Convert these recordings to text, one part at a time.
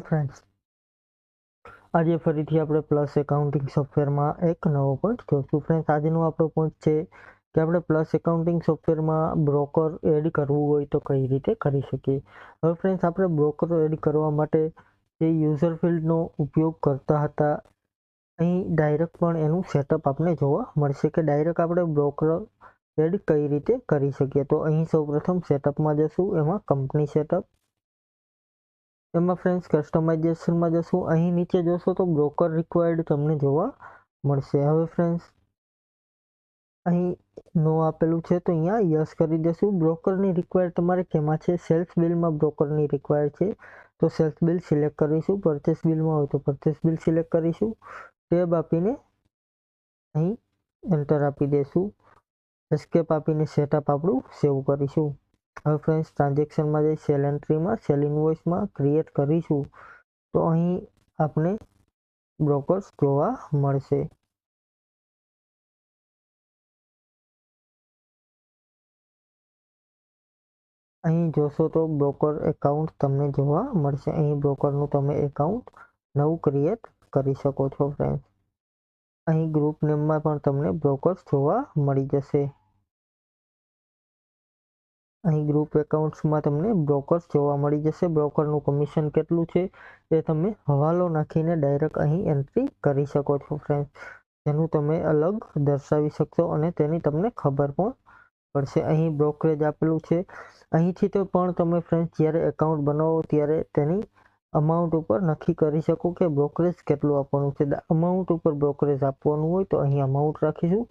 Friends, આજે ફરીથી આપણે પ્લસ એકાઉન્ટિંગ સોફ્ટવેરમાં એક નવો પોઈન્ટ જોઈશું. ફ્રેન્ડ્સ, આજનો આપણો પોઈન્ટ છે કે આપણે પ્લસ એકાઉન્ટિંગ સોફ્ટવેરમાં બ્રોકર એડ કરવું હોય તો કઈ રીતે કરી શકીએ. હવે ફ્રેન્ડ્સ, આપણે બ્રોકર એડ કરવા માટે જે યુઝર ફિલ્ડનો ઉપયોગ કરતા હતા, અહીં ડાયરેક્ટ પણ એનું સેટઅપ આપણે જોવા મળશે કે ડાયરેક્ટ આપણે બ્રોકર એડ કઈ રીતે કરી શકીએ. તો અહીં સૌપ્રથમ સેટઅપમાં જશું, એમાં કંપની સેટઅપ, એમાં ફ્રેન્ડ્સ કસ્ટમાઇઝેશનમાં જશું. અહીં નીચે જોશો તો બ્રોકર રિક્વાયર્ડ તમને જોવા મળશે. હવે ફ્રેન્ડ્સ, અહીં નો આપેલું છે તો અહીંયા યસ કરી દેશું. બ્રોકરની રિક્વાયર્ડ તમારે કેમાં છે? સેલ્સ બિલમાં બ્રોકરની રિક્વાયર્ડ છે તો સેલ્સ બિલ સિલેક્ટ કરીશું. પરચેસ બિલમાં હોય તો પરચેસ બિલ સિલેક્ટ કરીશું. ટેબ આપીને અહીં એન્ટર આપી દઈશું. એસ્કેપ આપીને સેટઅપ આપણું સેવ કરીશું. હવે ફ્રેન્ડ્સ, ટ્રાન્ઝેક્શનમાં જઈ સેલ એન્ટ્રીમાં સેલ ઇન્વોઇસમાં ક્રિએટ કરીશું તો અહીં આપણે બ્રોકર્સ જોવા મળશે. અહીં જોશો તો બ્રોકર એકાઉન્ટ તમને જોવા મળશે. અહીં બ્રોકરનું તમે એકાઉન્ટ નવું ક્રિએટ કરી શકો છો. ફ્રેન્ડ્સ, અહીં ગ્રુપ નેમમાં પણ તમને બ્રોકર્સ જોવા મળી જશે. અહીં ગ્રુપ એકાઉન્ટ્સમાં તમને બ્રોકર્સ જોવા મળી જશે. બ્રોકરનું કમિશન કેટલું છે એ તમે હવાલો નાખીને ડાયરેક્ટ અહીં એન્ટ્રી કરી શકો છો. ફ્રેન્ડ્સ, જેનું તમે અલગ દર્શાવી શકશો અને તેની તમને ખબર પણ પડશે. અહીં બ્રોકરેજ આપેલું છે. અહીંથી તો પણ તમે ફ્રેન્ડ્સ જ્યારે એકાઉન્ટ બનાવો ત્યારે તેની અમાઉન્ટ ઉપર નક્કી કરી શકો કે બ્રોકરેજ કેટલું આપવાનું છે. અમાઉન્ટ ઉપર બ્રોકરેજ આપવાનું હોય તો અહીં અમાઉન્ટ રાખીશું.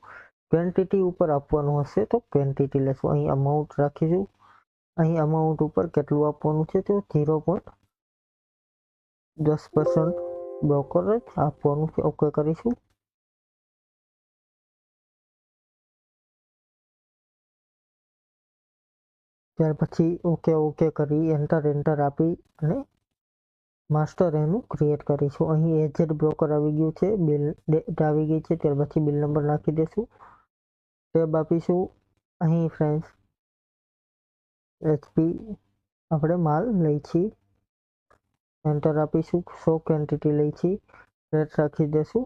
ક્વોન્ટિટી ઉપર આપવાનું હશે તો ક્વોન્ટિટી લેશું. અહીં અમાઉન્ટ રાખીશું. અહીં અમાઉન્ટ ઉપર કેટલું આપવાનું છે તો 0.10% બ્રોકરેજ આપવાનું છે. ઓકે કરીશું. ત્યાર પછી ઓકે કરી એન્ટર આપી અને માસ્ટર એનું ક્રિએટ કરીશું. અહીં એજેડ બ્રોકર આવી ગયું છે, બિલ ડેટ આવી ગઈ છે. ત્યાર પછી બિલ નંબર નાખી દઈશું. ટેબ આપીશું. અહીં ફ્રેન્ડ્સ HP આપણે માલ લઈ છીએ. એન્ટર આપીશું. 100 ક્વોન્ટિટી લઈ છીએ. રેટ રાખી દઈશું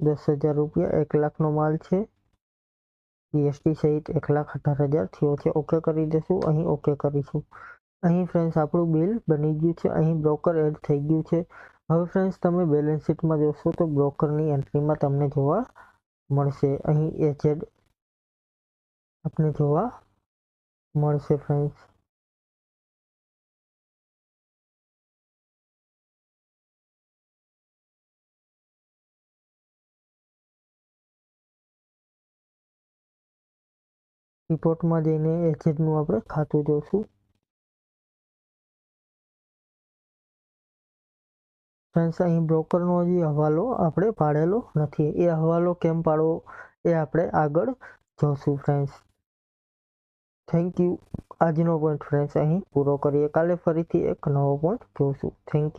10,000 રૂપિયા. 1 લાખનો માલ છે. GST સહિત 1,18,000 થયો છે. ઓકે કરી દઈશું. અહીં ઓકે કરીશું. અહીં ફ્રેન્ડ્સ આપણું બિલ બની ગયું છે. અહીં બ્રોકર એડ થઈ ગયું છે. હવે ફ્રેન્ડ્સ, તમે બેલેન્સ શીટમાં જોશો તો બ્રોકરની એન્ટ્રીમાં તમને જોવા મળશે. અહીં એજેડ આપણે જોવા મળશે. ફ્રેન્ડ્સ, રિપોર્ટમાં જઈને એજેડનું આપણે ખાતું જોશું. ફ્રેન્ડ્સ, અહીં બ્રોકરનો હજી હવાલો આપણે પાડેલો નથી. એ હવાલો કેમ પાડવો એ આપણે આગળ જોશું. Friends, thank you. આજનો પોઈન્ટ ફ્રેન્ડ્સ અહીં પૂરો કરીએ. કાલે ફરીથી એક નવો પોઈન્ટ જોશું. Thank you.